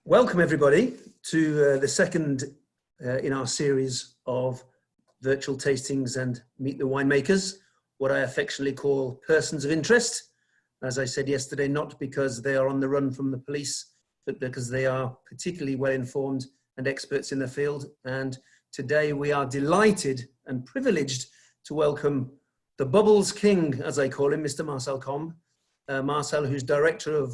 Welcome everybody to the second in our series of virtual tastings and meet the winemakers, what I affectionately call persons of interest. As I said yesterday, not because they are on the run from the police, but because they are particularly well informed and experts in the field. And today we are delighted and privileged to welcome the Bubbles King, as I call him, Mr. Marcel Combe. Marcel, who's Director of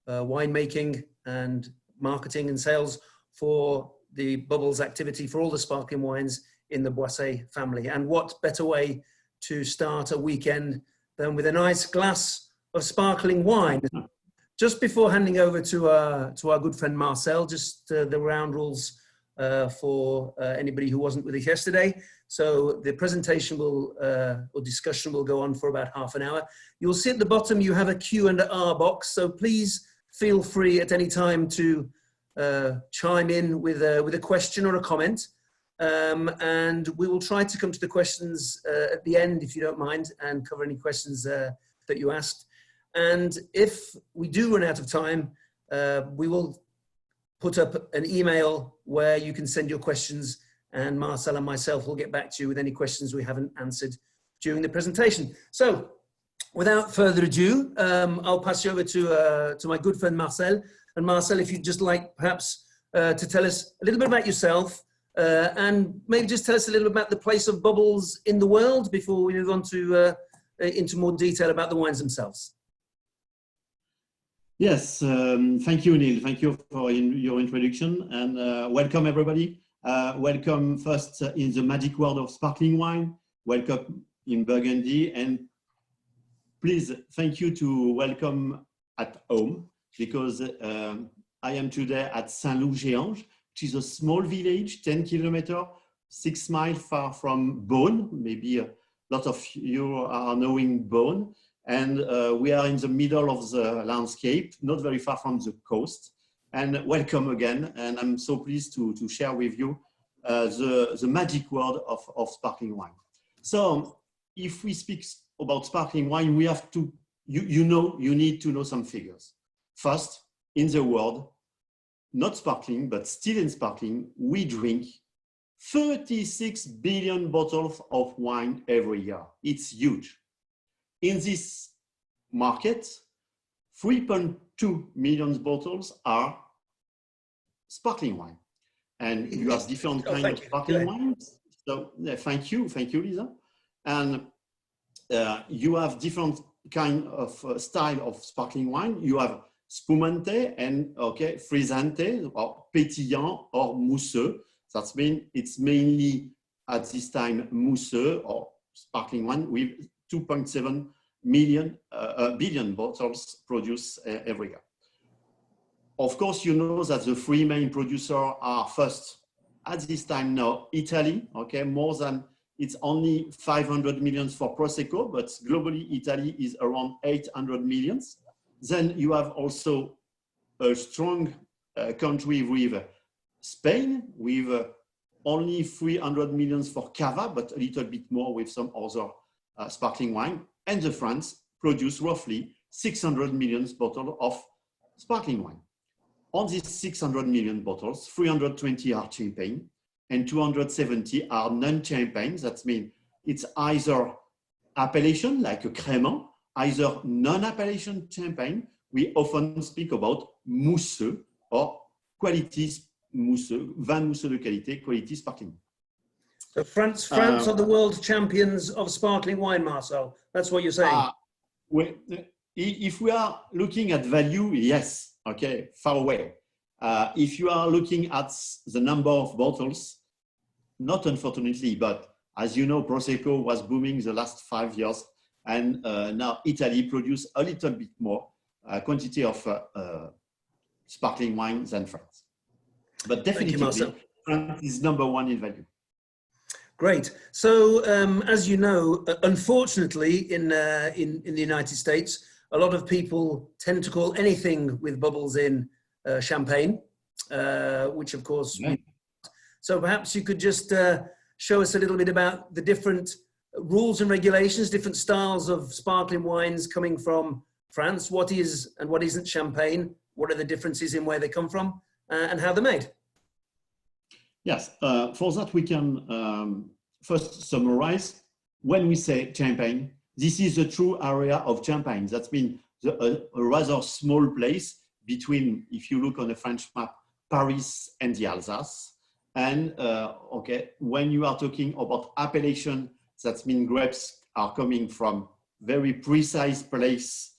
Winemaking and Marketing and Sales for the Bubbles activity for all the sparkling wines in the Boisset family. And what better way to start a weekend than with a nice glass of sparkling wine. Just before handing over to our good friend Marcel, just the round rules for anybody who wasn't with us yesterday. So the presentation or discussion will go on for about half an hour. You'll see at the bottom you have a Q&R box, so please feel free at any time to chime in with a question or a comment, and we will try to come to the questions at the end, if you don't mind, and cover any questions that you asked. And if we do run out of time, we will put up an email where you can send your questions, and Marcel and myself will get back to you with any questions we haven't answered during the presentation. So without further ado, I'll pass you over to my good friend Marcel. And Marcel, if you'd just like perhaps to tell us a little bit about yourself and maybe just tell us a little bit about the place of bubbles in the world before we move on to into more detail about the wines themselves. Yes, thank you, Neil. Thank you for your introduction, and welcome everybody. Welcome first in the magic world of sparkling wine. Welcome in Burgundy, and please, thank you to welcome at home, because I am today at Saint-Loup-Géange, which is a small village, 10 kilometers, 6 miles far from Beaune. Maybe a lot of you are knowing Beaune. And we are in the middle of the landscape, not very far from the coast. And welcome again. And I'm so pleased to share with you the magic world of sparkling wine. So if we speak about sparkling wine, we have to, you need to know some figures. First, in the world, not sparkling, but still in sparkling, we drink 36 billion bottles of wine every year. It's huge. In this market, 3.2 million bottles are sparkling wine. And you have different kinds of sparkling wines. So thank you, Lisa. And you have different kind of style of sparkling wine. You have spumante and frizzante, or pétillant, or mousseux. That means it's mainly at this time mousseux or sparkling wine with 2.7 billion bottles produced every year. Of course, you know that the three main producers are first at this time now Italy. More than, it's only 500 million for Prosecco, but globally Italy is around 800 millions. Then you have also a strong country with Spain, with only 300 millions for Cava, but a little bit more with some other sparkling wine. And the France produce roughly 600 million bottles of sparkling wine. On these 600 million bottles, 320 are champagne and 270 are non-champagne. That means it's either appellation, like a crémant, either non-appellation champagne. We often speak about mousseux or quality mousseux, vin mousseux de qualité, quality sparkling. So France are the world champions of sparkling wine, Marcel. That's what you're saying. If we are looking at value, yes, far away. If you are looking at the number of bottles, not unfortunately, but as you know, Prosecco was booming the last 5 years, and now Italy produces a little bit more quantity of sparkling wine than France. But definitely, France is #1 in value. Great. So, as you know, unfortunately, in the United States, a lot of people tend to call anything with bubbles in champagne, which of course. Yeah. So perhaps you could just show us a little bit about the different rules and regulations, different styles of sparkling wines coming from France. What is and what isn't champagne? What are the differences in where they come from? and how they're made. Yes, for that we can first summarize. When we say champagne, this is a true area of champagne. That's been a rather small place between, if you look on the French map, Paris and the Alsace. And okay, when you are talking about appellation, that means grapes are coming from very precise place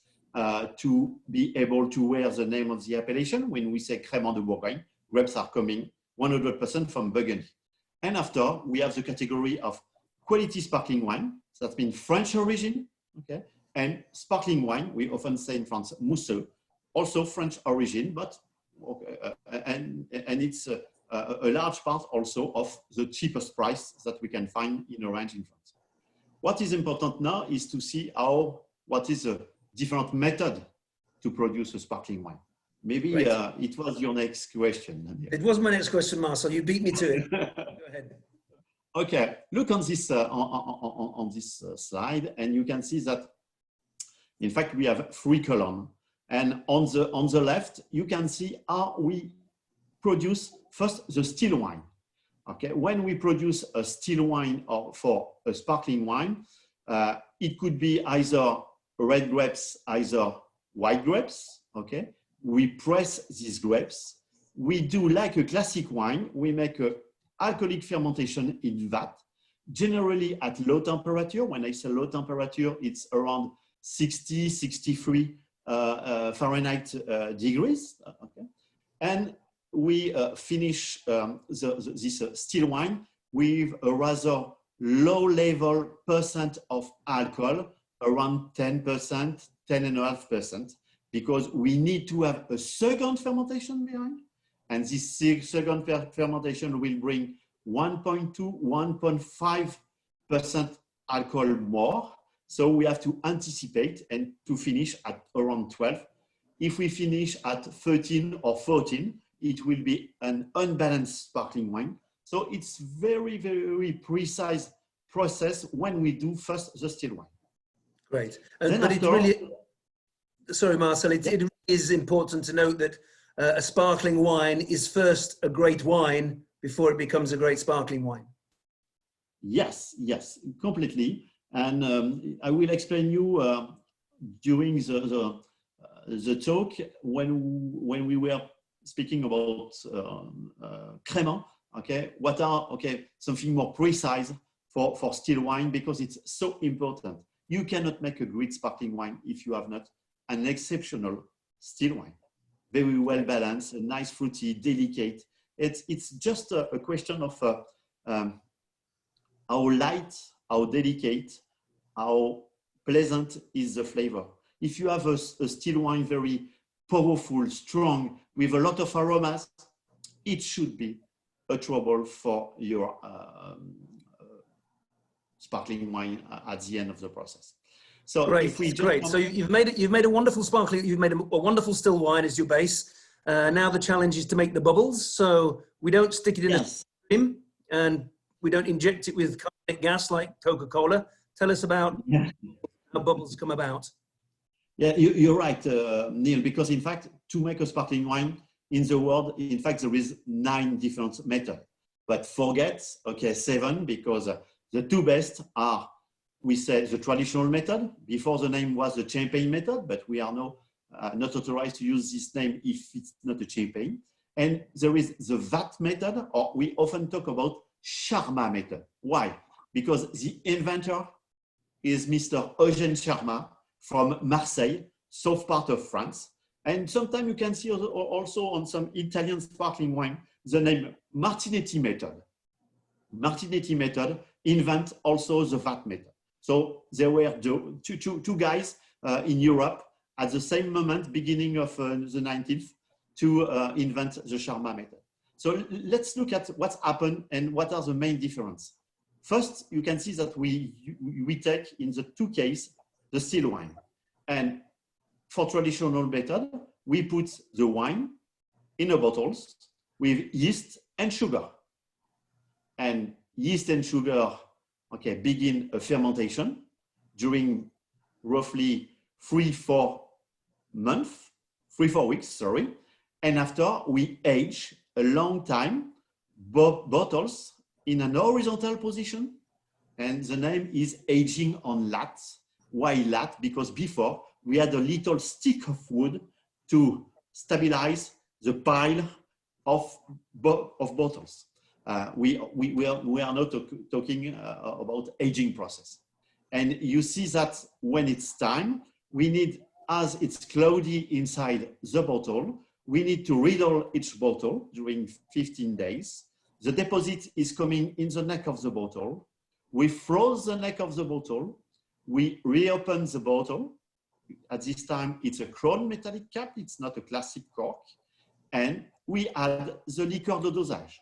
to be able to wear the name of the appellation. When we say Crémant de Bourgogne, grapes are coming 100% from Burgundy. And after, we have the category of quality sparkling wine. So that's been French origin, okay? And sparkling wine, we often say in France, mousseux, also French origin, but okay, and it's a large part also of the cheapest price that we can find in a range in France. What is important now is to see what is a different method to produce a sparkling wine. Maybe it was your next question. It was my next question, Marcel. You beat me to it. Go ahead. Okay, look on this on this slide, and you can see that, in fact, we have 3 columns. And on the left, you can see how we produce first the still wine. Okay, when we produce a still wine or for a sparkling wine, it could be either red grapes, either white grapes. Okay, we press these grapes. We do like a classic wine. We make a alcoholic fermentation in vat, generally at low temperature. When I say low temperature, it's around 60, 63 Fahrenheit degrees. Okay, and we finish this still wine with a rather low level percent of alcohol, around 10%, 10.5%, because we need to have a second fermentation behind. And this second fermentation will bring 1.2, 1.5% alcohol more. So we have to anticipate and to finish at around 12. If we finish at 13 or 14, it will be an unbalanced sparkling wine. So it's very, very precise process when we do first the still wine. Great. But it's really, sorry, Marcel, it really is important to note that a sparkling wine is first a great wine before it becomes a great sparkling wine. Yes, yes, completely. And I will explain you during the talk when we were speaking about Crémant, okay, what are something more precise for still wine, because it's so important. You cannot make a great sparkling wine if you have not an exceptional still wine. Very well balanced, a nice fruity, delicate. It's just a question of how light, how delicate, how pleasant is the flavor. If you have a still wine very powerful, strong, with a lot of aromas, it should be a trouble for your sparkling wine at the end of the process. So great, great. So you've made a wonderful sparkling, you've made a wonderful still wine as your base. Now the challenge is to make the bubbles. So we don't stick it in a stream and we don't inject it with carbonic gas like Coca-Cola. Tell us about how bubbles come about. Yeah, you're right, Neil, because in fact, to make a sparkling wine in the world, in fact, there is 9 different methods. But forget, 7, because the 2 best are, we say, the traditional method. Before, the name was the champagne method, but we are now not authorized to use this name if it's not a champagne. And there is the vat method, or we often talk about Charmat method. Why? Because the inventor is Mr. Eugène Charmat from Marcel, south part of France. And sometimes you can see also on some Italian sparkling wine, the name Martinetti method. Martinetti method invent also the vat method. So there were two guys in Europe at the same moment, beginning of the 19th, to invent the Charmat method. So let's look at what's happened and what are the main differences. First, you can see that we take in the 2 cases the still wine. And for traditional method, we put the wine in a bottles with yeast and sugar. And yeast and sugar, begin a fermentation during roughly 3-4 weeks, sorry. And after, we age a long time, bottles in an horizontal position. And the name is aging on lat. Why lat? Because before, we had a little stick of wood to stabilize the pile of bottles. We are not talking about aging process. And you see that when it's time, we need, as it's cloudy inside the bottle, we need to riddle each bottle during 15 days. The deposit is coming in the neck of the bottle. We froze the neck of the bottle. We reopen the bottle. At this time, it's a chrome metallic cap. It's not a classic cork. And we add the liqueur de dosage.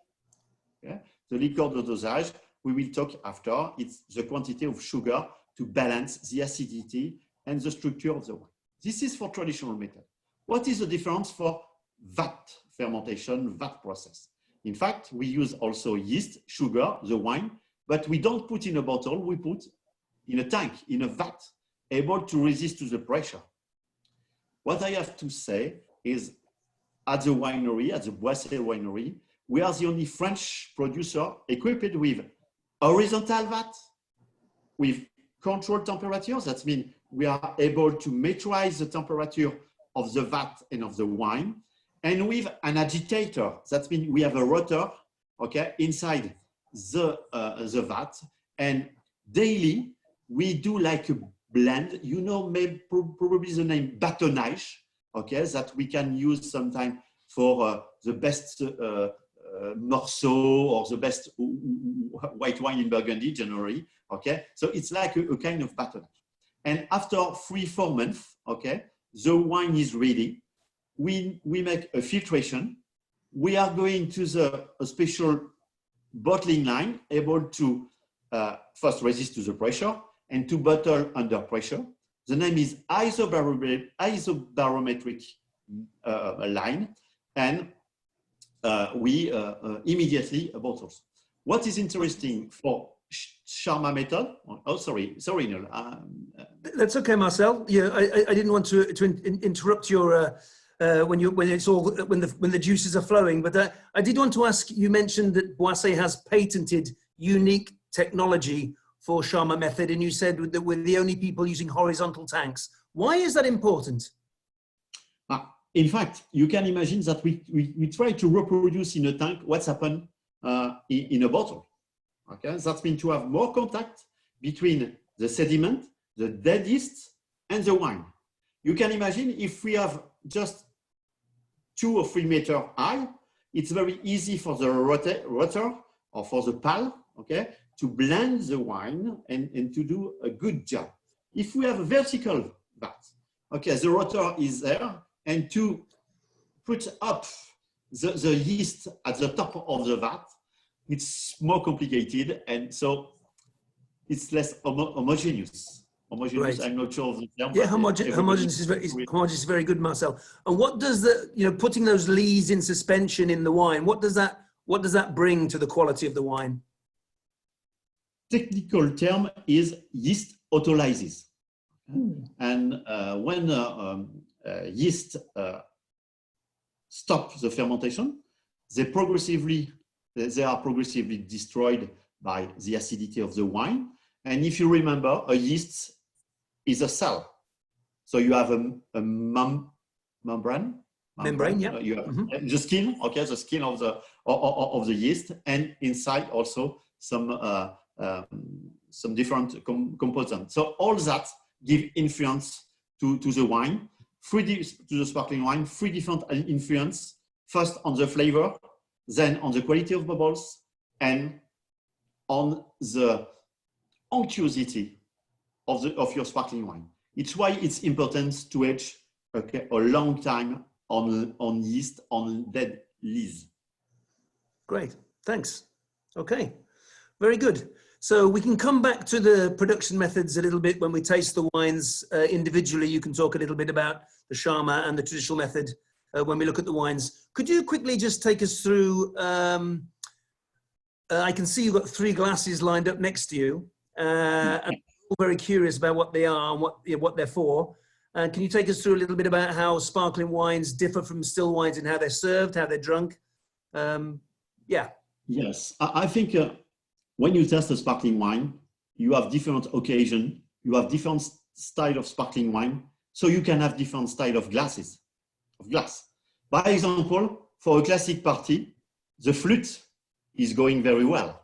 Okay? The liqueur de dosage, we will talk after. It's the quantity of sugar to balance the acidity and the structure of the wine. This is for traditional method. What is the difference for vat fermentation, vat process? In fact, we use also yeast, sugar, the wine, but we don't put in a bottle, we put in a tank, in a vat, able to resist to the pressure. What I have to say is at the winery, at the Boisset winery, we are the only French producer equipped with horizontal vat, with controlled temperatures. That means we are able to meterize the temperature of the vat and of the wine, and with an agitator. That means we have a rotor, okay, inside the vat, and daily we do like a blend. You know, maybe probably the name bâtonnage, okay, that we can use sometime for the best Marcel or the best white wine in Burgundy generally, okay. So it's like a kind of bâtonnage. And after 3-4 months, okay, the wine is ready. We make a filtration. We are going to a special bottling line, able to first resist to the pressure and to bottle under pressure. The name is isobarometric line, and we immediately bottles. What is interesting for Charmat method? Oh, sorry, Neil. That's okay, Marcel. Yeah, I didn't want to interrupt your when the juices are flowing, but I did want to ask. You mentioned that Boisset has patented unique technology for Charmat method, and you said that we're the only people using horizontal tanks. Why is that important? In fact, you can imagine that we try to reproduce in a tank what's happened in a bottle. Okay, that means to have more contact between the sediment, the dead yeast, and the wine. You can imagine if we have just 2 or 3 meters high, it's very easy for the rotor or for the pal, okay, to blend the wine and to do a good job. If we have a vertical vat, okay, the rotor is there, and to put up the yeast at the top of the vat, it's more complicated, and so it's less homogeneous. Homogeneous, right. I'm not sure of the term. Yeah, homogeneous is very good, Marcel. And what does putting those lees in suspension in the wine, what does that bring to the quality of the wine? Technical term is yeast autolysis. And when yeast stop the fermentation, they are progressively destroyed by the acidity of the wine. And if you remember, a yeast is a cell. So you have a membrane. Yeah. You have the skin, okay, the skin of the yeast, and inside also some different components. So all that give influence to the wine, to the sparkling wine, 3 different influence. First on the flavor, then on the quality of bubbles, and on the unctuosity of your sparkling wine. It's why it's important to age a long time on yeast, on dead lees. Great, thanks. Okay, very good. So we can come back to the production methods a little bit when we taste the wines individually. You can talk a little bit about the Charmat and the traditional method when we look at the wines. Could you quickly just take us through, I can see you've got 3 glasses lined up next to you. And I'm very curious about what they are and what they're for. And can you take us through a little bit about how sparkling wines differ from still wines and how they're served, how they're drunk? Yeah. Yes, I think when you test a sparkling wine, you have different occasion, you have different style of sparkling wine, so you can have different style of glass. By example, for a classic party, the flute is going very well.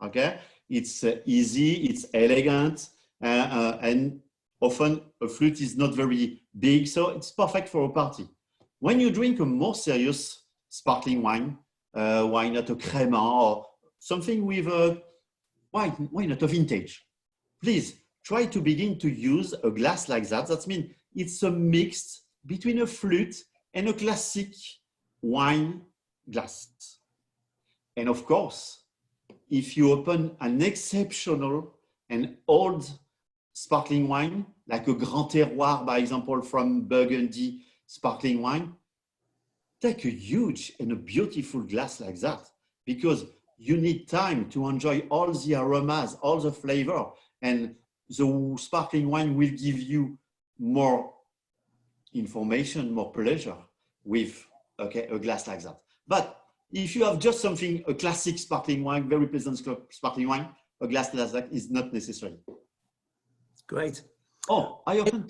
Okay, it's easy, it's elegant, and often a flute is not very big, so it's perfect for a party. When you drink a more serious sparkling wine, why not a crema or something with a, why not a vintage? Please try to begin to use a glass like that. That means it's a mix between a flute and a classic wine glass. And of course, if you open an exceptional and old sparkling wine, like a Grand Terroir, by example, from Burgundy sparkling wine, take a huge and a beautiful glass like that, because you need time to enjoy all the aromas, all the flavor, and the sparkling wine will give you more information, more pleasure with a glass like that. But if you have just something, a classic sparkling wine, very pleasant sparkling wine, a glass like that is not necessary. Great. Oh, I open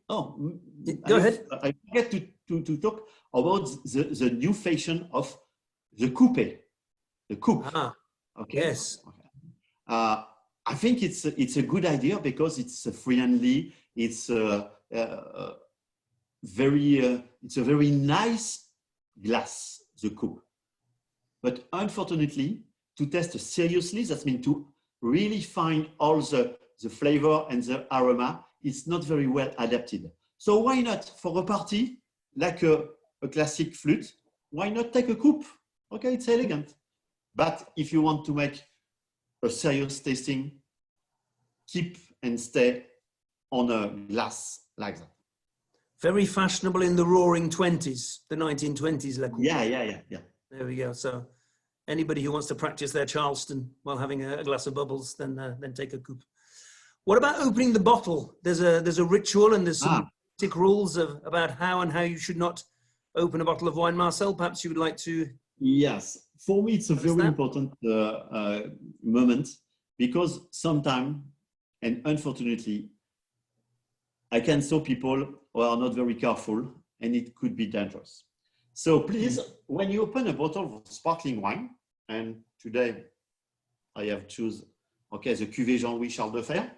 Go ahead. I forget to talk about the new fashion of the coupe. The coupe. Ah, okay. Yes. Okay. I think it's a good idea because it's friendly. It's it's a very nice glass, the coupe. But unfortunately, to test seriously, that means to really find all the flavor and the aroma, it's not very well adapted. So why not, for a party, like a classic flute, why not take a coupe? Okay, it's elegant. But if you want to make a serious tasting, keep and stay on a glass like that. Very fashionable in the roaring 20s, the 1920s. Yeah. There we go. So anybody who wants to practice their Charleston while having a glass of bubbles, then take a coupe. What about opening the bottle? There's a ritual and there's some basic rules about how you should not open a bottle of wine. Marcel, perhaps you would like to. Yes, for me it's a very important moment, because sometimes, and unfortunately, I can saw people who are not very careful and it could be dangerous. So please, when you open a bottle of sparkling wine, and today I have choose, the Cuvée Jean-Louis Charles de Fer.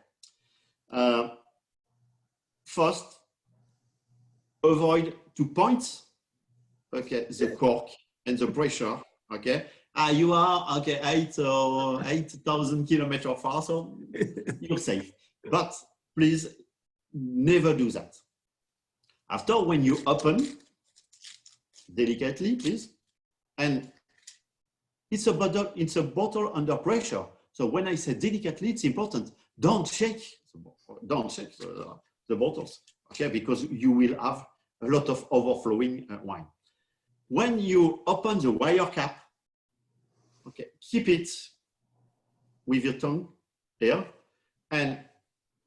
First, avoid to point, the cork and the pressure, you are, 8,000 kilometers far, so you're safe. But please, never do that. After, when you open, delicately, please, and it's a bottle under pressure. So when I say delicately, it's important. Don't shake the bottles, because you will have a lot of overflowing wine. When you open the wire cap, keep it with your tongue here, and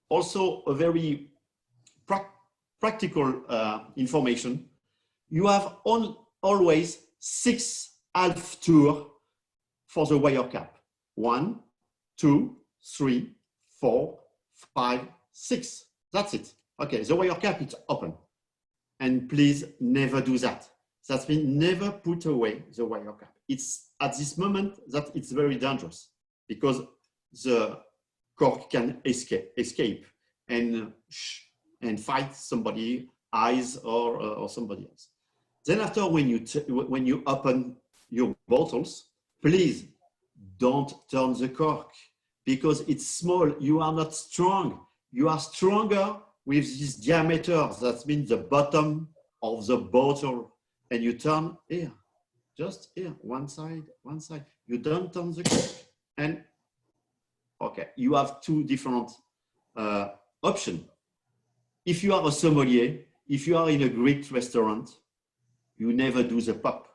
also a very practical information. You have always 6 half tours for the wire cap. 1, 2, 3, 4, 5, 6. That's it. The wire cap is open. And please never do that. That means never put away the wire cap. It's at this moment that it's very dangerous, because the cork can escape and fight somebody, eyes or somebody else. Then after, when you open your bottles, please don't turn the cork, because it's small. You are not strong. You are stronger with this diameter. That means the bottom of the bottle. And you turn here, just here, one side. You don't turn the cork. And you have 2 different options. If you are a sommelier, if you are in a great restaurant, you never do the pop.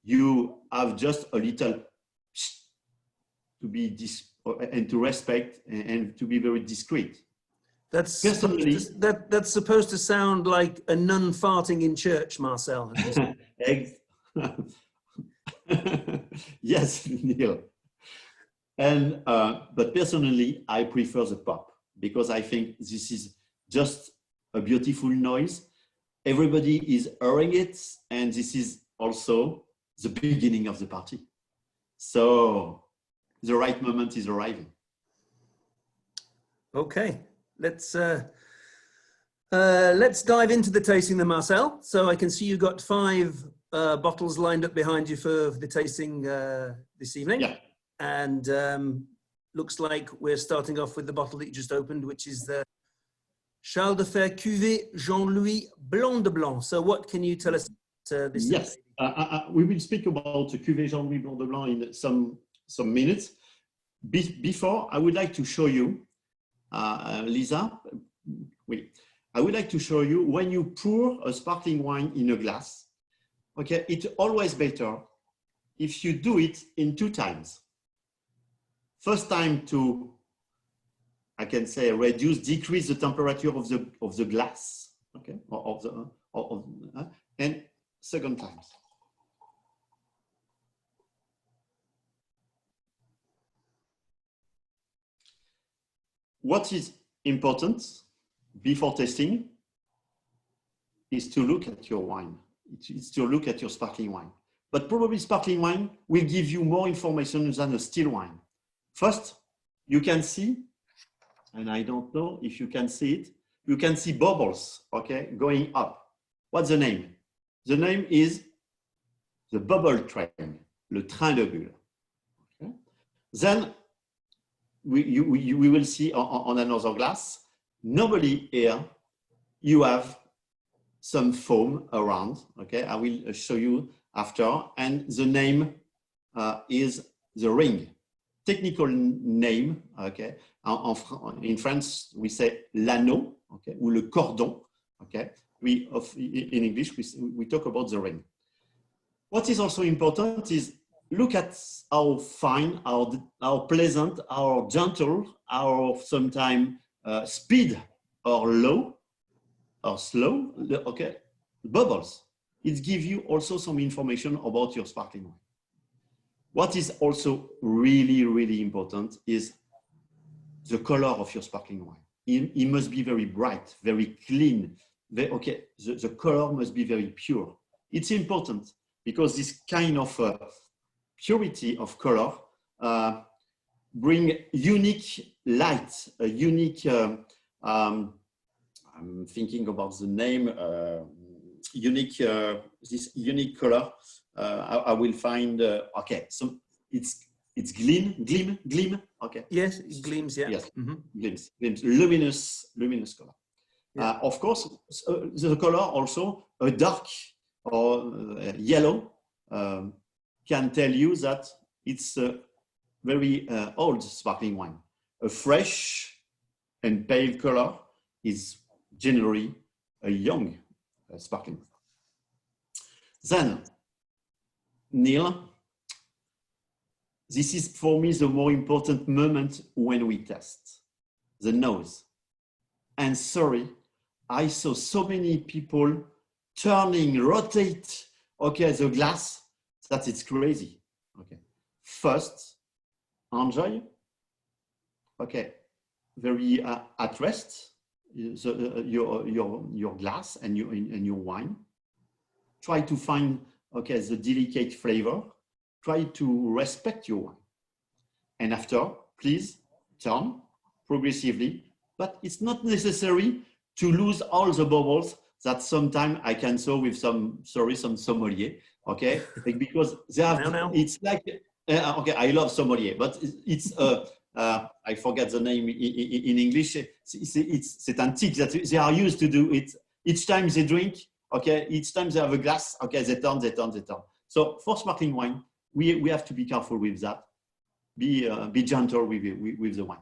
You have just a little to be and to respect and to be very discreet. That's Personally, that's supposed to sound like a nun farting in church, Marcel. yes, Neil. And but personally, I prefer the pop because I think this is just a beautiful noise. Everybody is hearing it, and this is also the beginning of the party. So the right moment is arriving. Okay, let's dive into the tasting then, Marcel. So I can see you've got 5 bottles lined up behind you for the tasting this evening. Yeah. And looks like we're starting off with the bottle that you just opened, which is the Charles de Fer Cuvée Jean-Louis Blanc de Blanc. So what can you tell us this? Yes, we will speak about the Cuvée Jean-Louis Blanc de Blanc in some minutes. Before, I would like to show you, Lisa, I would like to show you when you pour a sparkling wine in a glass, okay, it's always better if you do it in 2 times. First time to, I can say, decrease the temperature of the glass, okay, and second time. What is important before tasting is to look at your wine. It's to look at your sparkling wine. But probably sparkling wine will give you more information than a still wine. First, you can see, and I don't know if you can see it, you can see bubbles, okay, going up. What's the name? The name is the bubble train, le train de bulle. Okay? Then we will see on another glass, normally here, you have some foam around, okay? I will show you after, and the name is the ring. Technical name, okay? In France, we say l'anneau, okay? Ou le cordon, okay? In English, we talk about the ring. What is also important is look at how fine, how pleasant, how gentle, how sometimes speed or low or slow, okay? Bubbles. It gives you also some information about your sparkling wine. What is also really, really important is the color of your sparkling wine. It must be very bright, very clean. Okay, the color must be very pure. It's important because this kind of purity of color bring unique light, a unique, I'm thinking about the name, unique, this unique color. I will find, okay, so it's gleam, okay. Yes, it gleams, yeah. Yes, gleams, luminous color. Yeah. Of course, the color also, a dark or yellow can tell you that it's a very old sparkling wine. A fresh and pale color is generally a young sparkling. Then, Neil, this is for me the more important moment when we test, the nose. And sorry, I saw so many people turning, rotate, okay, the glass, that it's crazy. Okay, first, enjoy. Okay, very at rest. Your glass and your wine. Try to find, okay, the delicate flavor. Try to respect your wine. And after, please turn progressively, but it's not necessary to lose all the bubbles that sometimes I can saw with some sommelier, okay? Because they have, it's like, okay, I love sommelier, but it's, I forget the name in English, c'est un tic that they are used to do it. Each time they drink, okay, each time they have a glass, okay, they turn. So for sparkling wine, we have to be careful with that. Be gentle with the wine.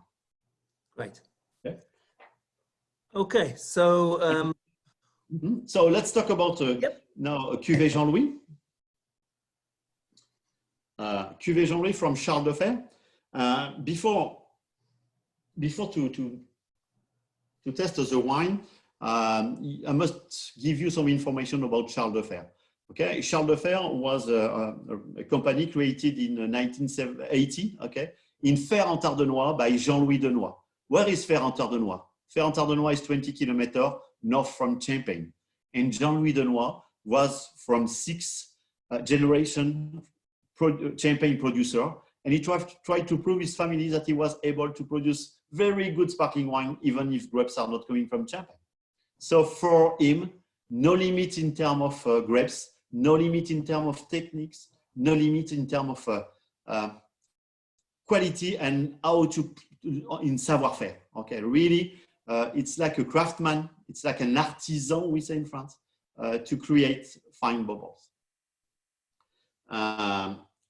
Right. Okay. Okay. So so let's talk about now Cuvée Jean-Louis. Cuvée Jean-Louis from Charles de Fer. Before the wine, I must give you some information about Charles de Fer. Okay, Charles de Fer was a company created in 1980. Okay, in Fer-en-Tardenois by Jean-Louis Denois. Where is Fer-en-Tardenois? Fer-en-Tardenois is 20 kilometers north from Champagne, and Jean-Louis Denois was from 6th generation Champagne producer, and he tried to prove his family that he was able to produce very good sparkling wine, even if grapes are not coming from Champagne. So for him, no limit in terms of grapes, no limit in terms of techniques, no limit in terms of quality and how to in savoir-faire. Okay, really, it's like a craftsman, it's like an artisan, we say in France, to create fine bubbles.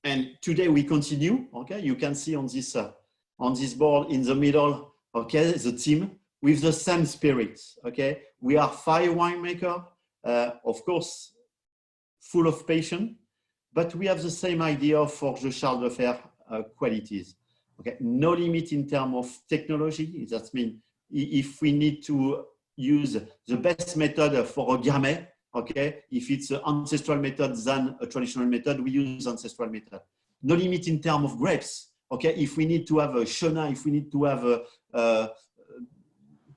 And today we continue. Okay, you can see on this board in the middle. Okay, the team with the same spirit. Okay, we are 5 winemakers, of course, full of passion, but we have the same idea for the Charles de Fer qualities. Okay, no limit in terms of technology. That means if we need to use the best method for a gamay, okay, if it's an ancestral method than a traditional method, we use ancestral method. No limit in terms of grapes. Okay, if we need to have a Chenin, if we need to have a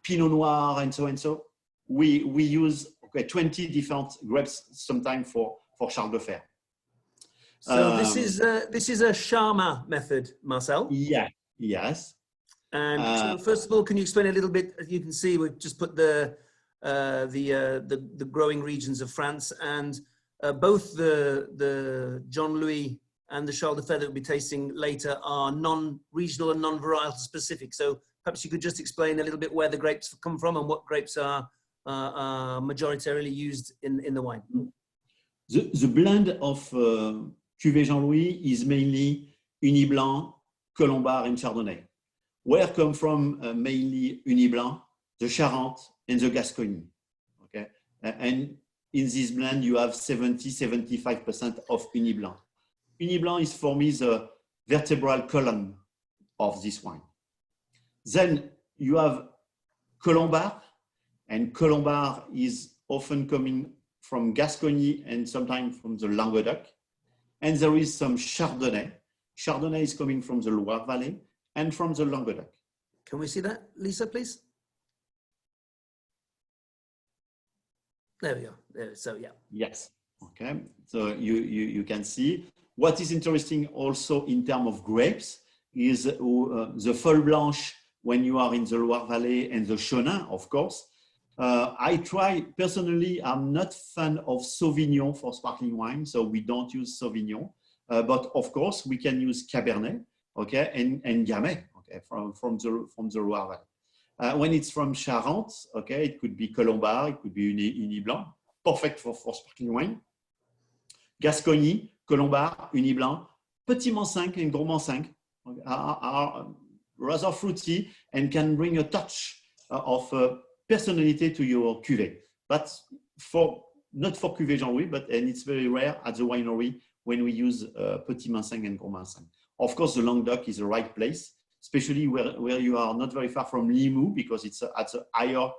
Pinot Noir and so, we use 20 different grapes sometimes for Charles de Fer. So this is a Charmat method, Marcel. Yeah. Yes. And so first of all, can you explain a little bit? As you can see, we've just put the growing regions of France, and both the John Louis and the Charles de Fer that we'll be tasting later are non-regional and non-varietal specific. So perhaps you could just explain a little bit where the grapes come from and what grapes are majoritarily used in the wine. The blend of Cuvée Jean-Louis is mainly Uni Blanc, Colombard, and Chardonnay. Where come from mainly Uni Blanc, the Charente, and the Gascogne. Okay, and in this blend you have 70–75% of Uni Blanc. Uni Blanc is for me the vertebral column of this wine. Then you have Colombard, and Colombard is often coming from Gascogne and sometimes from the Languedoc. And there is some Chardonnay. Chardonnay is coming from the Loire Valley and from the Languedoc. Can we see that, Lisa, please? There we go. So yeah. Yes. Okay. So you can see. What is interesting also in terms of grapes is the Folle Blanche when you are in the Loire Valley, and the Chenin, of course. I try personally. I'm not fan of Sauvignon for sparkling wine, so we don't use Sauvignon. But of course, we can use Cabernet, okay, and Gamay, okay, from the Loire Valley. When it's from Charente, okay, it could be Colombard, it could be Uni Blanc, perfect for sparkling wine. Gascogne, Colombard, Uni Blanc, Petit Mans-5 and Gros Mans-5 are rather fruity and can bring a touch of personality to your cuvée. But not for Cuvée Jean-Louis, and it's very rare at the winery when we use Petit Mans-5 and Gros Mans-5. Of course, the Languedoc is the right place, especially where you are not very far from Limoux, because it's at a higher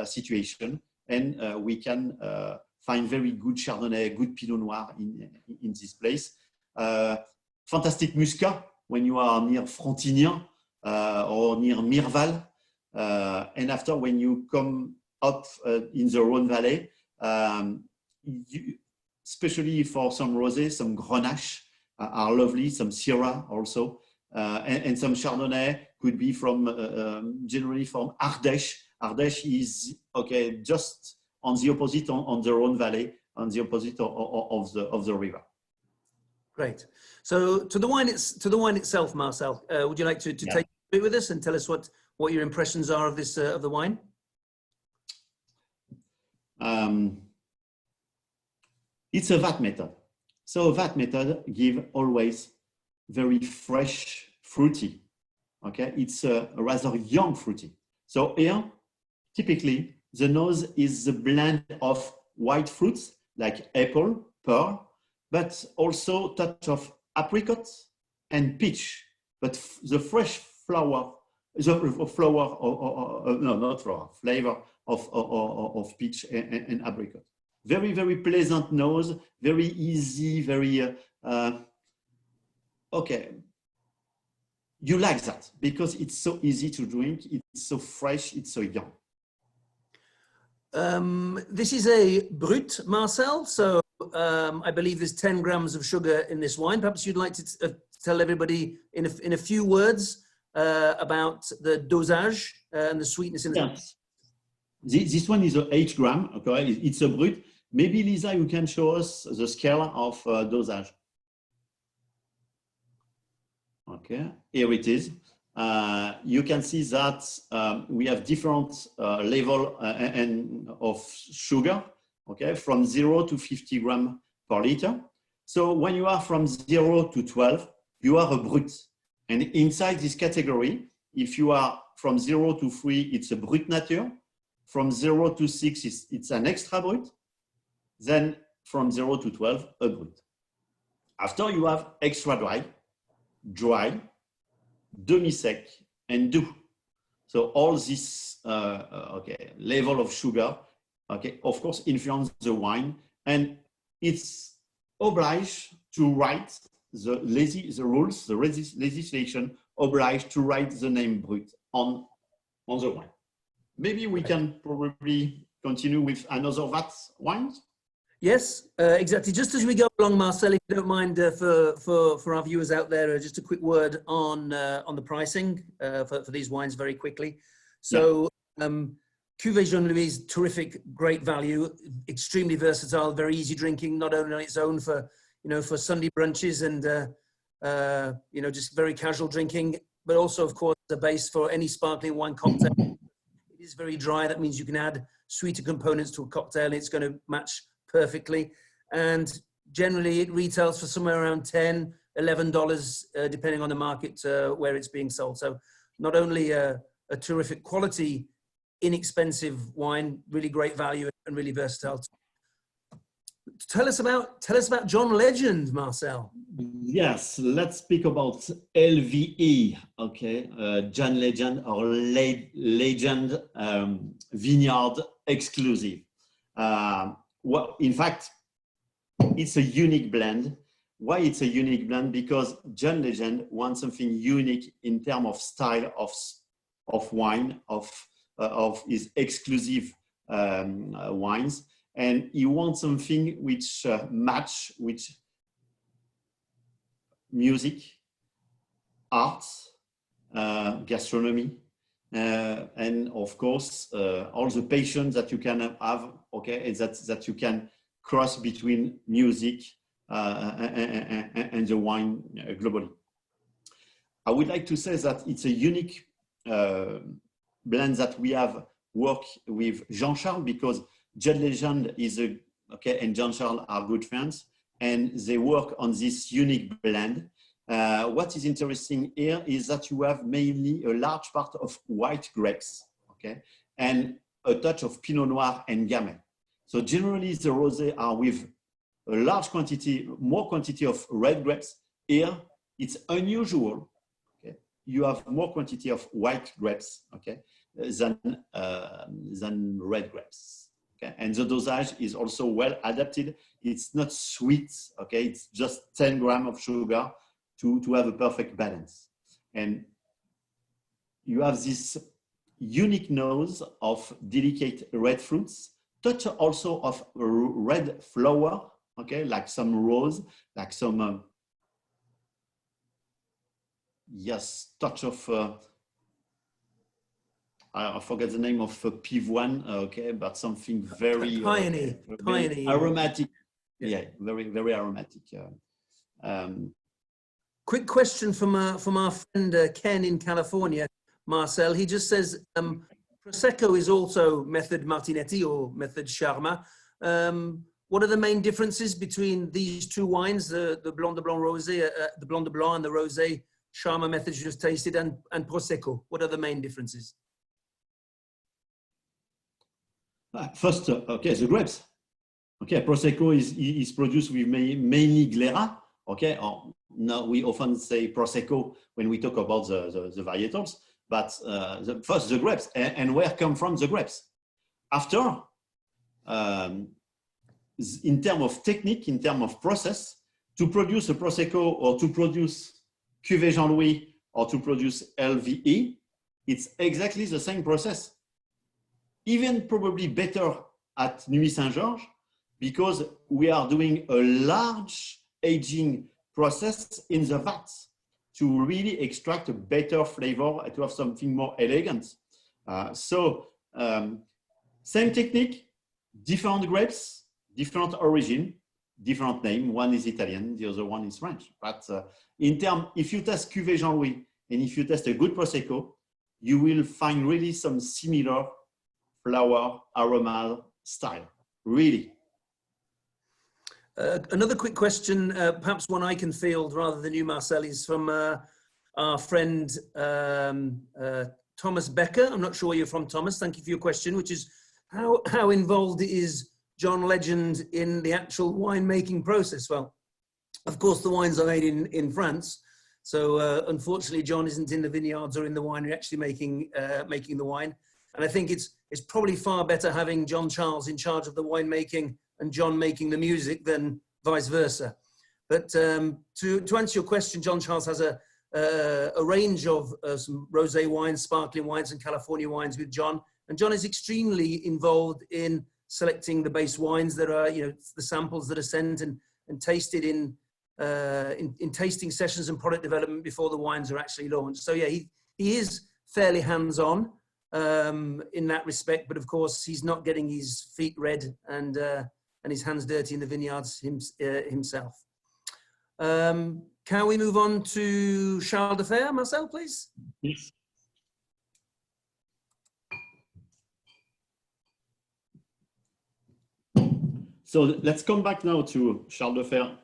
situation, and we can find very good Chardonnay, good Pinot Noir in this place. Fantastic Muscat when you are near Frontignan or near Mirval. And after, when you come up in the Rhône Valley, especially for some rosé, some Grenache are lovely, some Syrah also, and some Chardonnay could be from generally from Ardèche. Ardèche is okay, just on the opposite on the Rhône Valley, on the opposite of the river. Great. So to the wine itself, Marcel, would you like to take it with us and tell us what your impressions are of this of the wine? It's a vat method. So a vat method give always very fresh, fruity. Okay, it's a rather young fruity. So here, typically, the nose is the blend of white fruits like apple, pear, but also touch of apricot and peach. But the fresh flower The flower, no, not flower, flavor of peach and apricot. Very, very pleasant nose, very easy, very, okay. You like that because it's so easy to drink, it's so fresh, it's so young. This is a Brut, Marcel, so I believe there's 10 grams of sugar in this wine. Perhaps you'd like to tell everybody in a few words about the dosage and the sweetness in yes. This one is 8 grams, okay? It's a Brut. Maybe Lisa, you can show us the scale of dosage. Okay, here it is. You can see that we have different level of sugar, okay, from 0 to 50 grams per liter. So when you are from 0 to 12, you are a Brut. And inside this category, if you are from 0 to 3, it's a Brut nature. From 0 to 6, it's an extra Brut. Then from 0 to 12, a Brut. After you have extra dry, demi-sec, and doux. So all this okay, level of sugar, okay, of course, influence the wine, and it's obliged to write the rules, the legislation obliged to write the name Brut on the wine. Maybe we can probably continue with another VAT wines. Yes, exactly. Just as we go along, Marcel, if you don't mind, for our viewers out there, just a quick word on the pricing for these wines very quickly. So, Cuvée Jean-Louis, terrific, great value, extremely versatile, very easy drinking, not only on its own for Sunday brunches and just very casual drinking, but also, of course, the base for any sparkling wine cocktail. It is very dry. That means you can add sweeter components to a cocktail, and it's going to match perfectly, and generally it retails for somewhere around $10, $11 depending on the market where it's being sold. So not only a terrific quality, inexpensive wine, really great value and really versatile. Tell us about John Legend, Marcel. Yes, let's speak about LVE, okay, John Legend or Legend Vineyard exclusive. Well, in fact, it's a unique blend. Why it's a unique blend? Because John Legend wants something unique in terms of style of wine, of his exclusive wines, and he wants something which match with music, arts, gastronomy, and of course all the passions that you can have, okay, and that you can cross between music and the wine globally. I would like to say that it's a unique blend that we have worked with Jean-Charles, because John Legend is and Jean-Charles are good friends, and they work on this unique blend. What is interesting here is that you have mainly a large part of white grapes, okay, and a touch of Pinot Noir and Gamay. So generally the rosé are with a large quantity, more quantity of red grapes. Here it's unusual, okay. You have more quantity of white grapes, okay, than red grapes. Okay? And the dosage is also well adapted. It's not sweet, okay. It's just 10 grams of sugar to have a perfect balance. And you have this unique nose of delicate red fruits, touch also of red flower, okay, like some rose, like some, yes, touch of, I forget the name of pivoine, okay, but something very, piney, aromatic. Yeah, very, very aromatic. Quick question from our friend Ken in California, Marcel. He just says Prosecco is also method Martinetti or method Charma. What are the main differences between these two wines, the Blanc de Blanc Rosé, the Blanc de Blanc and the Rosé Charma method you just tasted, and Prosecco? What are the main differences? First, okay, the grapes. Okay, Prosecco is produced with mainly Glera. Okay, now we often say Prosecco when we talk about the varietals. but first the grapes and where come from the grapes. After, in terms of technique, in terms of process, to produce a Prosecco or to produce Cuvée Jean-Louis or to produce LVE, it's exactly the same process. Even probably better at Nuit Saint-Georges, because we are doing a large aging process in the vats to really extract a better flavor, to have something more elegant. Same technique, different grapes, different origin, different name. One is Italian, the other one is French. But in terms, if you test Cuvée Jean-Louis and if you test a good Prosecco, you will find really some similar flower, aroma style, really. Another quick question, perhaps one I can field rather than you, Marcel, is from our friend Thomas Becker. I'm not sure where you're from, Thomas. Thank you for your question, which is how involved is John Legend in the actual winemaking process? Well, of course, the wines are made in France. So unfortunately, John isn't in the vineyards or in the winery actually making the wine. And I think it's probably far better having John Charles in charge of the winemaking and John making the music than vice versa. But to answer your question, John Charles has a range of some rosé wines, sparkling wines, and California wines with John. And John is extremely involved in selecting the base wines that are, the samples that are sent and tasted in tasting sessions and product development before the wines are actually launched. So yeah, he is fairly hands-on in that respect, but of course he's not getting his feet red and his hands dirty in the vineyards himself. Can we move on to Charles de Fer, Marcel, please? Yes. So let's come back now to Charles de Fer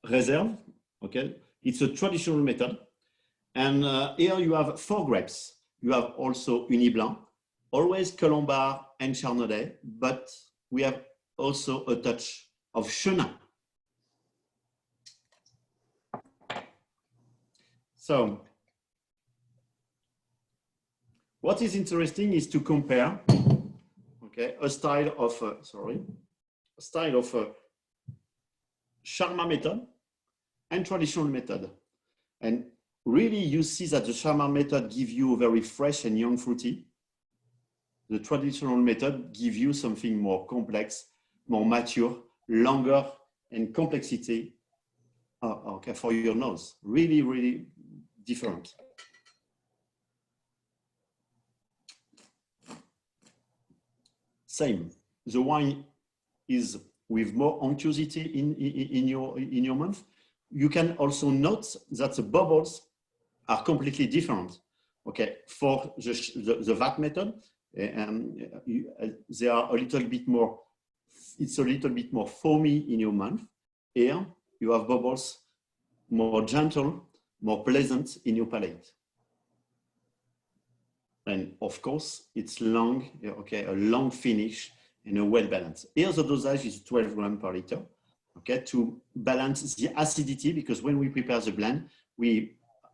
Reserve. Okay, it's a traditional method, and here you have 4 grapes. You have also Uni Blanc, always Colombard and Chardonnay, but we have also a touch of Chenin. So what is interesting is to compare, okay, a style of Charmat method and traditional method. And really you see that the Charmat method gives you a very fresh and young fruity. The traditional method gives you something more complex, more mature, longer, and complexity okay, for your nose. Really, really different. Same. The wine is with more unctuosity in your mouth. You can also note that the bubbles are completely different. Okay, for the vat method, they are a little bit more. It's a little bit more foamy in your mouth. Here you have bubbles more gentle, more pleasant in your palate. And of course, it's long. Okay, a long finish. And a well balanced. Here the dosage is 12 grams per liter, okay, to balance the acidity, because when we prepare the blend,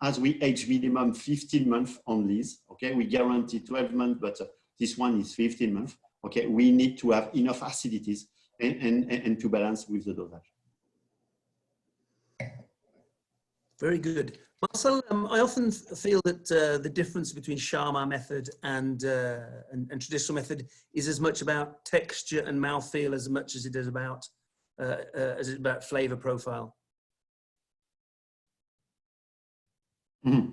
as we age minimum 15 months on these, okay, we guarantee 12 months, but this one is 15 months, okay, we need to have enough acidities and to balance with the dosage. Very good. Marcel, I often feel that the difference between Charmat method and traditional method is as much about texture and mouthfeel as much as it is about flavor profile. Mm-hmm.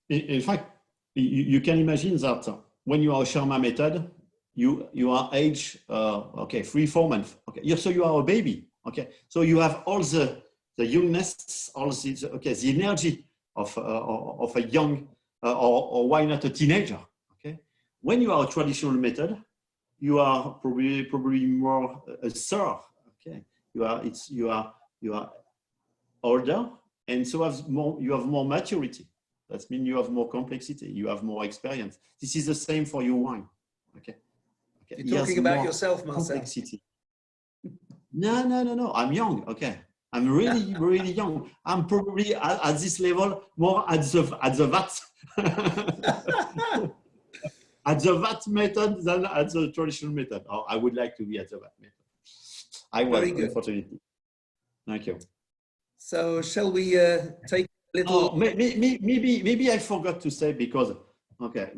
In fact, you can imagine that when you are a Charmat method, you are age 3-4 months. Okay, so you are a baby. Okay, so you have all the youngness, all the energy of a young or why not a teenager. Okay, when you are a traditional method, you are probably more a sir. Okay, you are older, and so you have more maturity. That means you have more complexity, you have more experience. This is the same for your wine. Okay, you're talking about yourself, Marcel. Complexity. No. I'm young. Okay. I'm really, really young. I'm probably at this level more at the VAT at the VAT method than at the traditional method. Or I would like to be at the VAT method. I was, unfortunately. Thank you. So shall we take a little? Oh, maybe I forgot to say, because okay,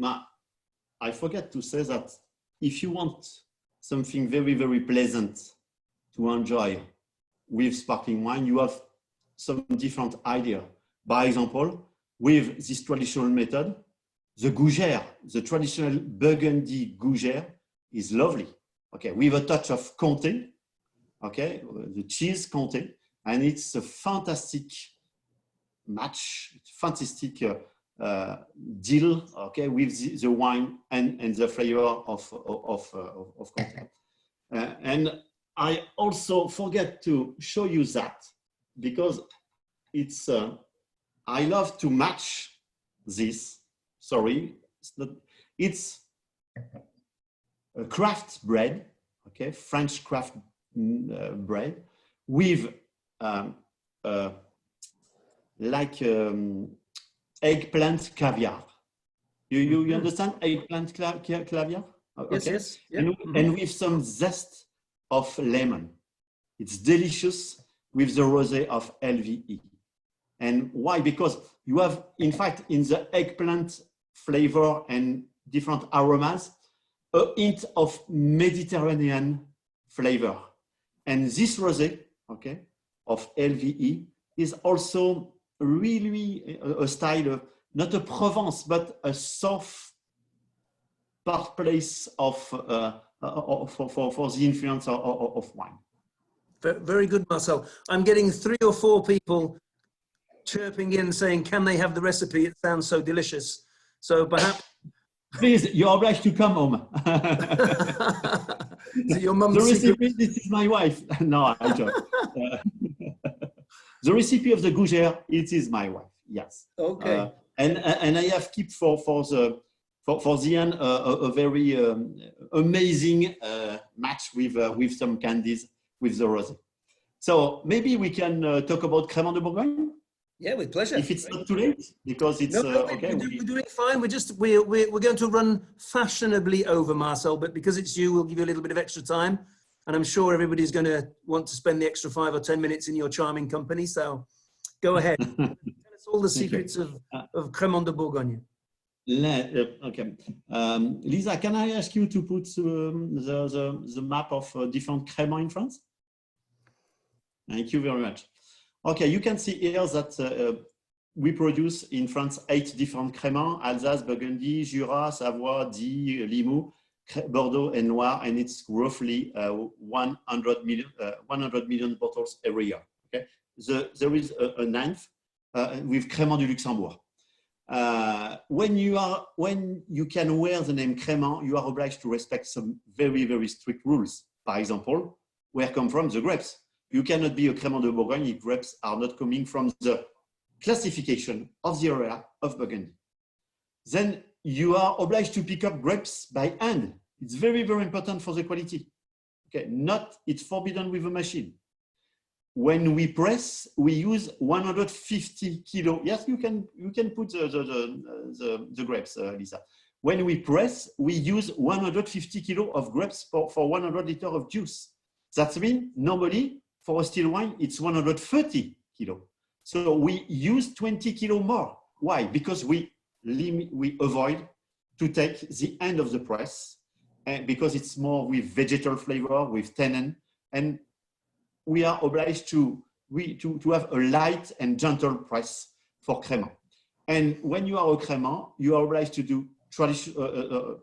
I forgot to say that if you want something very, very pleasant to enjoy with sparkling wine, you have some different idea. By example, with this traditional method, the gougère, the traditional Burgundy gougère, is lovely. Okay, with a touch of Comté, okay, the cheese Comté, and it's a fantastic match, fantastic deal, okay, with the wine and the flavor of Comté. And I also forget to show you that, because it's I love to match this. Sorry, it's a craft bread, okay, French craft bread with eggplant caviar. You understand eggplant caviar? Okay. Yes, yes. Yeah. And with some zest of lemon. It's delicious with the rosé of LVE. And why? Because you have, in fact, in the eggplant flavor and different aromas, a hint of Mediterranean flavor. And this rosé, okay, of LVE is also really a style of, not a Provence, but a soft place of for the influence of wine. Very good, Marcel. I'm getting 3 or 4 people chirping in saying, can they have the recipe? It sounds so delicious. So perhaps... Please, you're obliged to come home. So your mum's the recipe, this is my wife. No, I joke. The recipe of the gougère, it is my wife, yes. Okay. And I have kept for the end a very amazing match with some candies with the rosé. So maybe we can talk about Crémant de Bourgogne. Yeah, with pleasure. If it's not too late, because it's okay. We're doing fine. We're going to run fashionably over, Marcel, but because it's you, we'll give you a little bit of extra time. And I'm sure everybody's going to want to spend the extra 5 or 10 minutes in your charming company. So go ahead. Tell us all the secrets of Crémant de Bourgogne. Okay. Lisa, can I ask you to put the map of different Crémant in France? Thank you very much. Okay, you can see here that we produce in France 8 different Crémant: Alsace, Burgundy, Jura, Savoie, Die, Limoux, Bordeaux, and Loire, and it's roughly 100 million bottles every year. Okay, there is a 9th with Crémant du Luxembourg. When you can wear the name Crémant, you are obliged to respect some very, very strict rules. For example, where come from the grapes? You cannot be a Crémant de Bourgogne if grapes are not coming from the classification of the area of Burgundy. Then you are obliged to pick up grapes by hand. It's very, very important for the quality. Okay, it's forbidden with a machine. When we press, we use 150 kilo. Yes, you can put the grapes, Lisa. When we press, we use 150 kilo of grapes for 100 liters of juice. That means normally for a still wine, it's 130 kilo. So we use 20 kilo more. Why? Because we avoid to take the end of the press, and because it's more with vegetal flavor, with tannin, and we are obliged to have a light and gentle press for Crémant. And when you are a Crémant, you are obliged to do traditional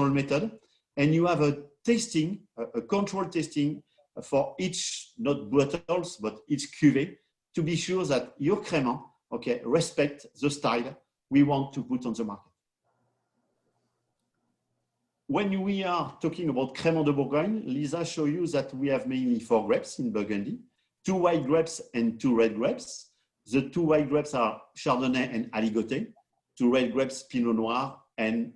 method, and you have a tasting, a controlled tasting for each, not bottles, but each cuvée, to be sure that your Crémant, okay, respect the style we want to put on the market. When we are talking about Crémant de Bourgogne, Lisa showed you that we have mainly 4 grapes in Burgundy, 2 white grapes and 2 red grapes. The 2 white grapes are Chardonnay and Aligoté, 2 red grapes, Pinot Noir and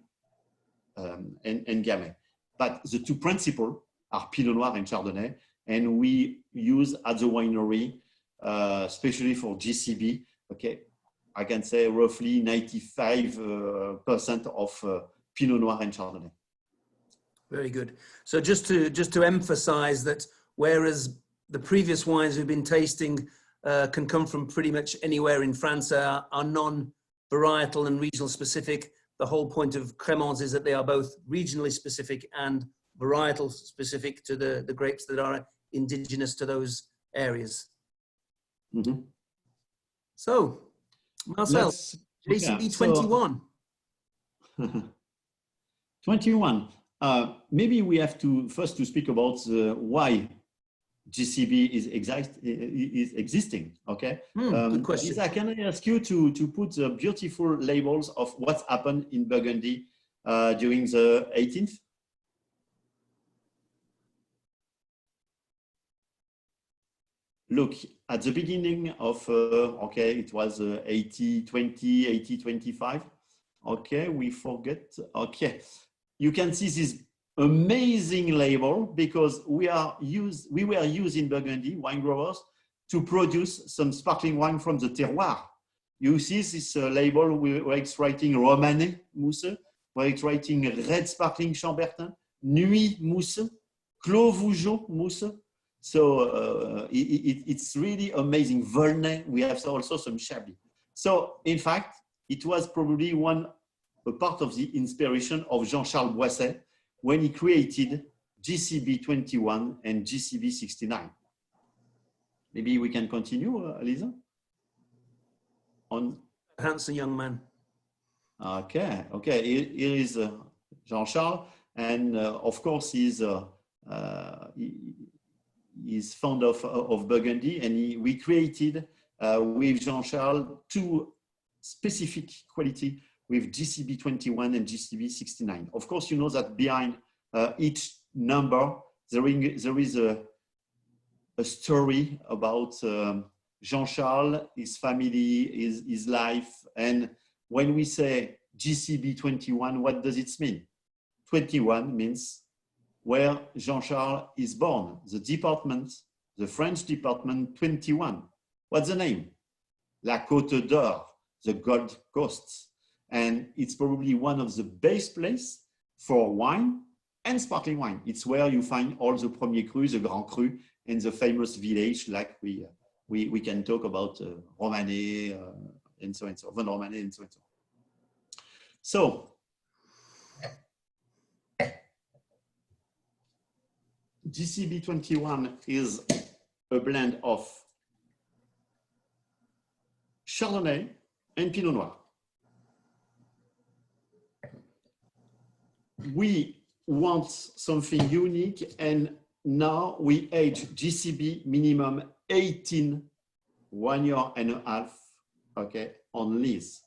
Gamay. But the 2 principal are Pinot Noir and Chardonnay, and we use at the winery, especially for GCB, okay, I can say roughly 95% of Pinot Noir and Chardonnay. Very good. So just to emphasize that, whereas the previous wines we've been tasting can come from pretty much anywhere in France, are non-varietal and regional specific. The whole point of Crémants is that they are both regionally specific and varietal specific to the grapes that are indigenous to those areas. Mm-hmm. So, Marcel, JCB 21. 21. Maybe we have to first to speak about why GCB is existing. Okay. Good question. Lisa, can I ask you to put the beautiful labels of what's happened in Burgundy during the 18th? Look, at the beginning of, okay, it was 80-20, 80-25. Okay, we forget. Okay, you can see this amazing label because we were using Burgundy wine growers to produce some sparkling wine from the terroir. You see this label where it's writing Romanée Mousseux, where it's writing Red Sparkling Chambertin, Nuit Mousseux, Clos Vougeot Mousseux. So it's really amazing. Volnay, we have also some Chablis. So in fact, it was probably a part of the inspiration of Jean-Charles Boisset when he created GCB 21 and GCB 69. Maybe we can continue, Lisa? On Handsome young man. Okay, okay. Here is Jean-Charles, and of course he's fond of Burgundy, and we created with Jean-Charles two specific quality with GCB 21 and GCB 69. Of course, you know that behind each number there is a story about Jean-Charles, his family, his life. And when we say GCB 21, what does it mean? 21 means where Jean-Charles is born, the department, the French department 21. What's the name? La Côte d'Or, the Gold Coast. And it's probably one of the best places for wine and sparkling wine. It's where you find all the Premier Crus, the Grand Cru, and the famous village like we can talk about Romanée and so and so, Van Romanée and so and so. So, GCB 21 is a blend of Chardonnay and Pinot Noir. We want something unique, and now we age GCB minimum 18, 1 year and a half, okay, on lees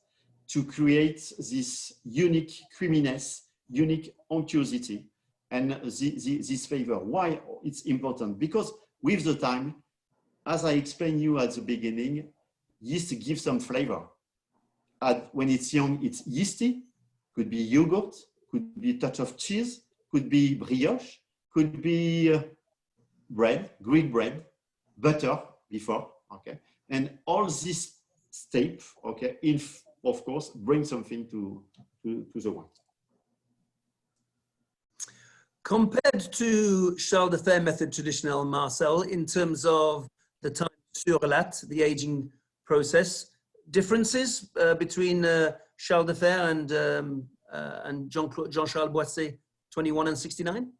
to create this unique creaminess, unique unctuosity, and this flavor. Why it's important? Because with the time, as I explained you at the beginning, yeast gives some flavor. When it's young, it's yeasty, could be yogurt, could be a touch of cheese, could be brioche, could be bread, Greek bread, butter before, okay? And all this step, okay, of course, bring something to the wine. Compared to Charles de Fer method traditional, Marcel, in terms of the time sur latte, the aging process, differences between Charles de Fer and Jean-Charles Boisset 21 and 69?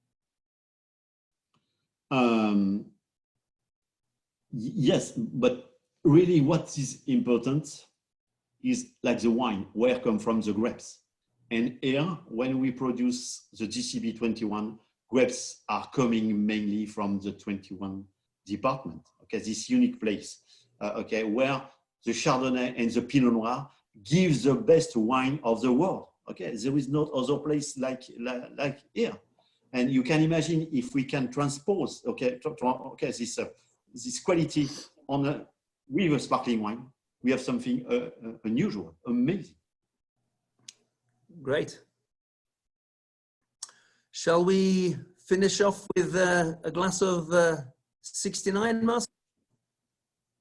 Yes, but really what is important is like the wine, where come from the grapes. And here, when we produce the GCB 21, grapes are coming mainly from the 21 department, okay, this unique place, okay, where the Chardonnay and the Pinot Noir gives the best wine of the world, okay? There is no other place like here. And you can imagine if we can transpose, okay, this quality on with a sparkling wine, we have something unusual, amazing. Great. Shall we finish off with a glass of 69, Marcel?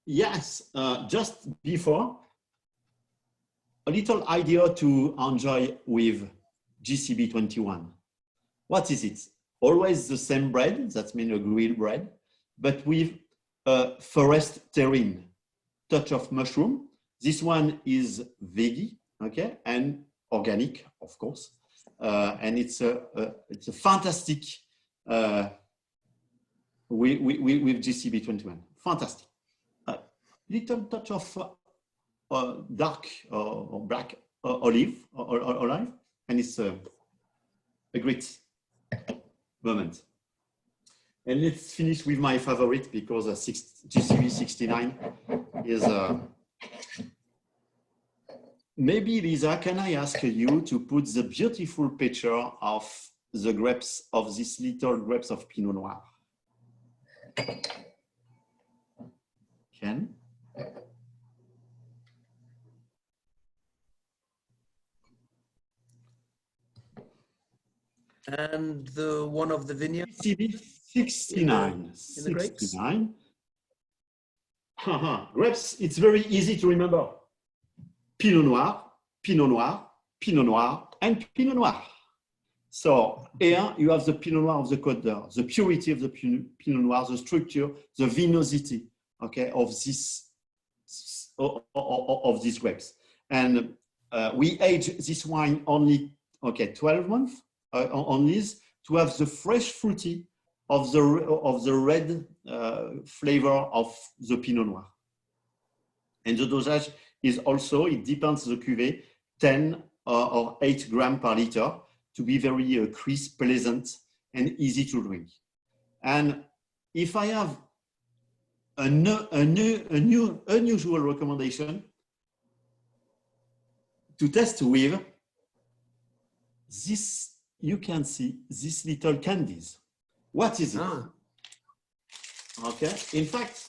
Yes, just before, a little idea to enjoy with GCB 21. What is it? Always the same bread, that means a grilled bread, but with a forest terrine, touch of mushroom. This one is veggie, okay, and organic, of course, and it's a fantastic with GCB 21. Fantastic. Little touch of dark or black olive, and it's a great moment. And let's finish with my favorite, because GCB 69 is maybe, Lisa, can I ask you to put the beautiful picture of the grapes, of these little grapes of Pinot Noir? Ken? And the one of the vineyard? GCB 69. In the grapes? 69. Grapes, it's very easy to remember. Pinot Noir, Pinot Noir, Pinot Noir, and Pinot Noir. So here you have the Pinot Noir of the Côte d'Or, the purity of the Pinot Noir, the structure, the vinosity, okay, of this of these grapes. And we age this wine only, okay, 12 months on this, to have the fresh fruity of the red flavor of the Pinot Noir. And the dosage is also, it depends the cuvée, 10 or 8 grams per liter, to be very crisp, pleasant, and easy to drink. And if I have a new unusual recommendation to test with, this, you can see these little candies. What is it? Okay, in fact,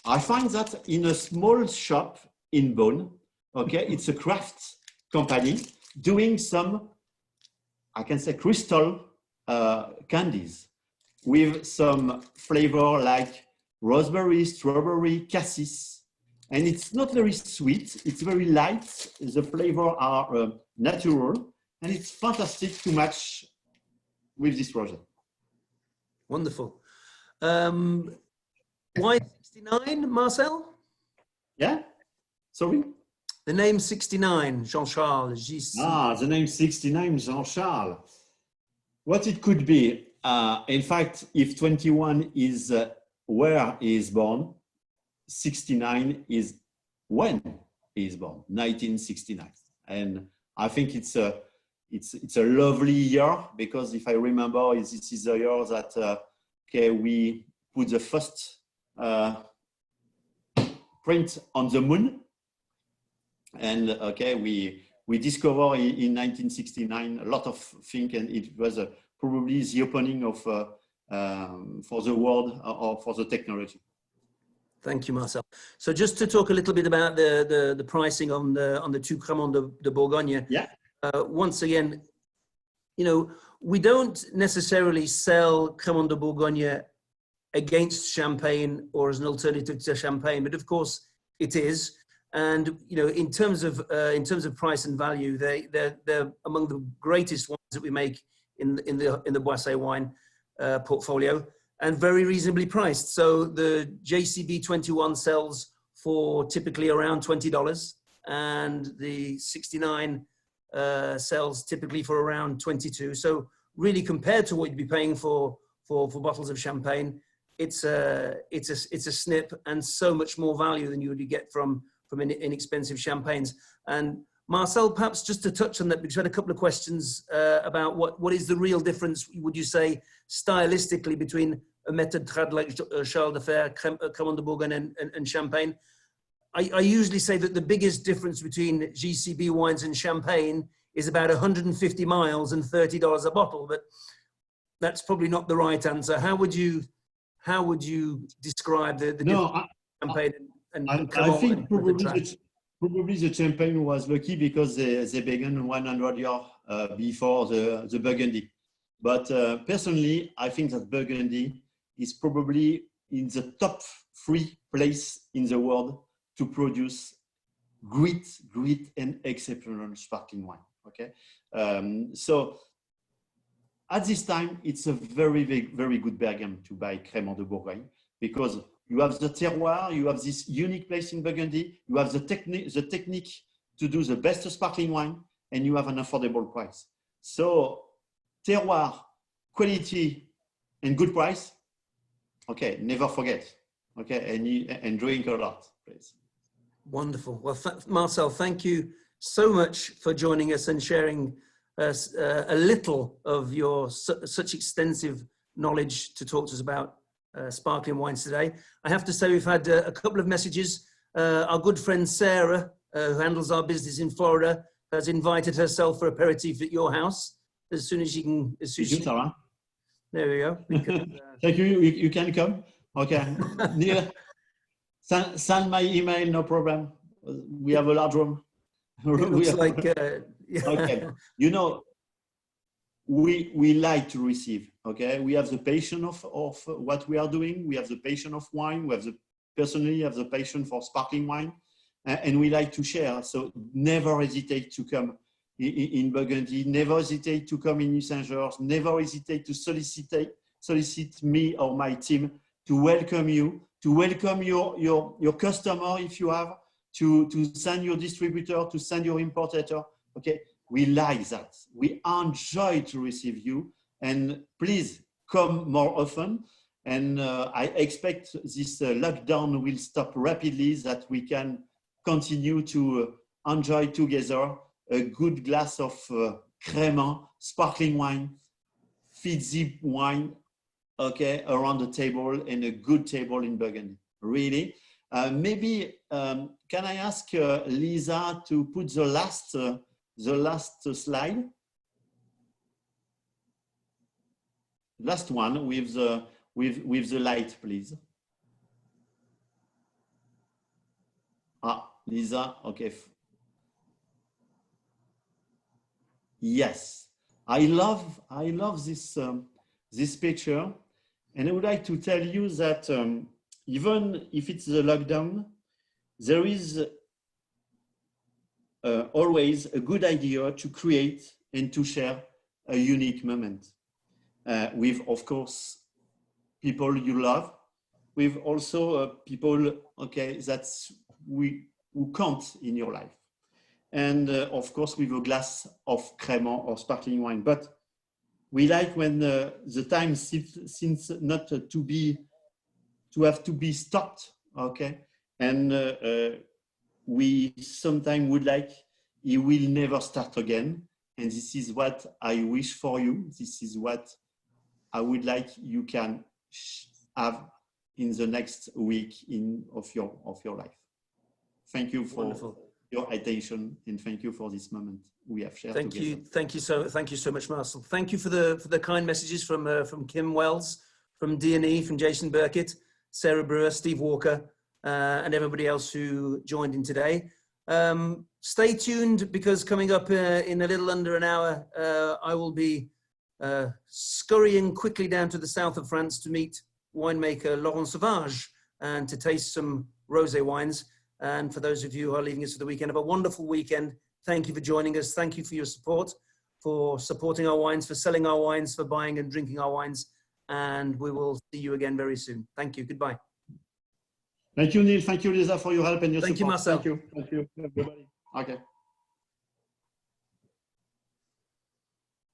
I find that in a small shop in Beaune, okay, it's a craft company doing some, I can say, crystal candies with some flavor like raspberry, strawberry, cassis, and it's not very sweet, it's very light, the flavor are natural, and it's fantastic to match with this rosé. Wonderful. Why 69, Marcel? Yeah? Sorry? The name 69, Jean-Charles, JC. Ah, the name 69, Jean-Charles. What it could be, in fact, if 21 is where he is born, 69 is when he is born, 1969. And I think it's a lovely year, because if I remember, this is the year that okay, we put the first print on the moon. And okay, we discovered in 1969 a lot of things, and it was probably the opening of for the world or for the technology. Thank you, Marcel. So just to talk a little bit about the pricing on the two Cremant de Bourgogne. Yeah. Once again, you know, we don't necessarily sell Cremant de Bourgogne against champagne or as an alternative to champagne, but of course it is. And you know, in terms of price and value, they're among the greatest ones that we make in the Boisset wine portfolio, and very reasonably priced. So the JCB 21 sells for typically around $20, and the 69 sells typically for around 22. So really, compared to what you'd be paying for bottles of champagne, it's a snip, and so much more value than you would get from inexpensive champagnes. And Marcel, perhaps just to touch on that, because we had a couple of questions about what is the real difference, would you say, stylistically between a méthode trad like Charles de Fer, Cremant de Bourgogne, and champagne. I usually say that the biggest difference between GCB wines and champagne is about 150 miles and $30 a bottle, but that's probably not the right answer. How would you describe the champagne and I think probably the champagne was lucky because they began 100 years before the Burgundy. But personally, I think that Burgundy is probably in the top 3 place in the world to produce great and exceptional sparkling wine. Okay, so at this time, it's a very good bargain to buy Crémant de Bourgogne, because you have the terroir, you have this unique place in Burgundy, you have the technique to do the best sparkling wine, and you have an affordable price. So terroir, quality, and good price. Okay, never forget. Okay, and drink a lot, please. Wonderful. Well, Marcel, thank you so much for joining us and sharing a little of your such extensive knowledge to talk to us about sparkling wines today. I have to say we've had a couple of messages. Our good friend Sarah, who handles our business in Florida, has invited herself for aperitif at your house as soon as she can. Sarah. There we go. Because, thank you. You can come. Okay. Neil, send my email, no problem. We have a large room. It looks like okay. You know, we like to receive. Okay, we have the passion of what we are doing. We have the passion of wine. We have personally have the passion for sparkling wine, and we like to share. So never hesitate to come in Burgundy. Never hesitate to come in Saint-Georges. Never hesitate to solicit me or my team to welcome you, to welcome your customer if you have, to send your distributor, to send your importer. Okay, we like that. We enjoy to receive you, and please come more often. And I expect this lockdown will stop rapidly, that we can continue to enjoy together a good glass of Crémant sparkling wine, fizzy wine, okay, around the table, and a good table in Burgundy. Really. Maybe can I ask Lisa to put the last slide? Last one with the light, please. Ah, Lisa, okay. Yes, I love this picture, and I would like to tell you that even if it's a lockdown, there is always a good idea to create and to share a unique moment with, of course, people you love, with also people, okay, who count in your life. And of course, with a glass of Crémant or sparkling wine. But we like when the time seems not to have to be stopped, okay? And we sometimes would like it will never start again. And this is what I wish for you. This is what I would like you can have in the next week of your life. Thank you for your attention, and thank you for this moment we have shared together. Thank you so much, Marcel. Thank you for the kind messages from Kim Wells, from D&E, from Jason Burkett, Sarah Brewer, Steve Walker, and everybody else who joined in today. Stay tuned, because coming up in a little under an hour, I will be scurrying quickly down to the south of France to meet winemaker Laurent Sauvage and to taste some rosé wines. And for those of you who are leaving us for the weekend, have a wonderful weekend. Thank you for joining us. Thank you for your support, for supporting our wines, for selling our wines, for buying and drinking our wines. And we will see you again very soon. Thank you. Goodbye. Thank you, Neil. Thank you, Lisa, for your help and your support. Thank you, Marcel. Thank you, everybody. Okay.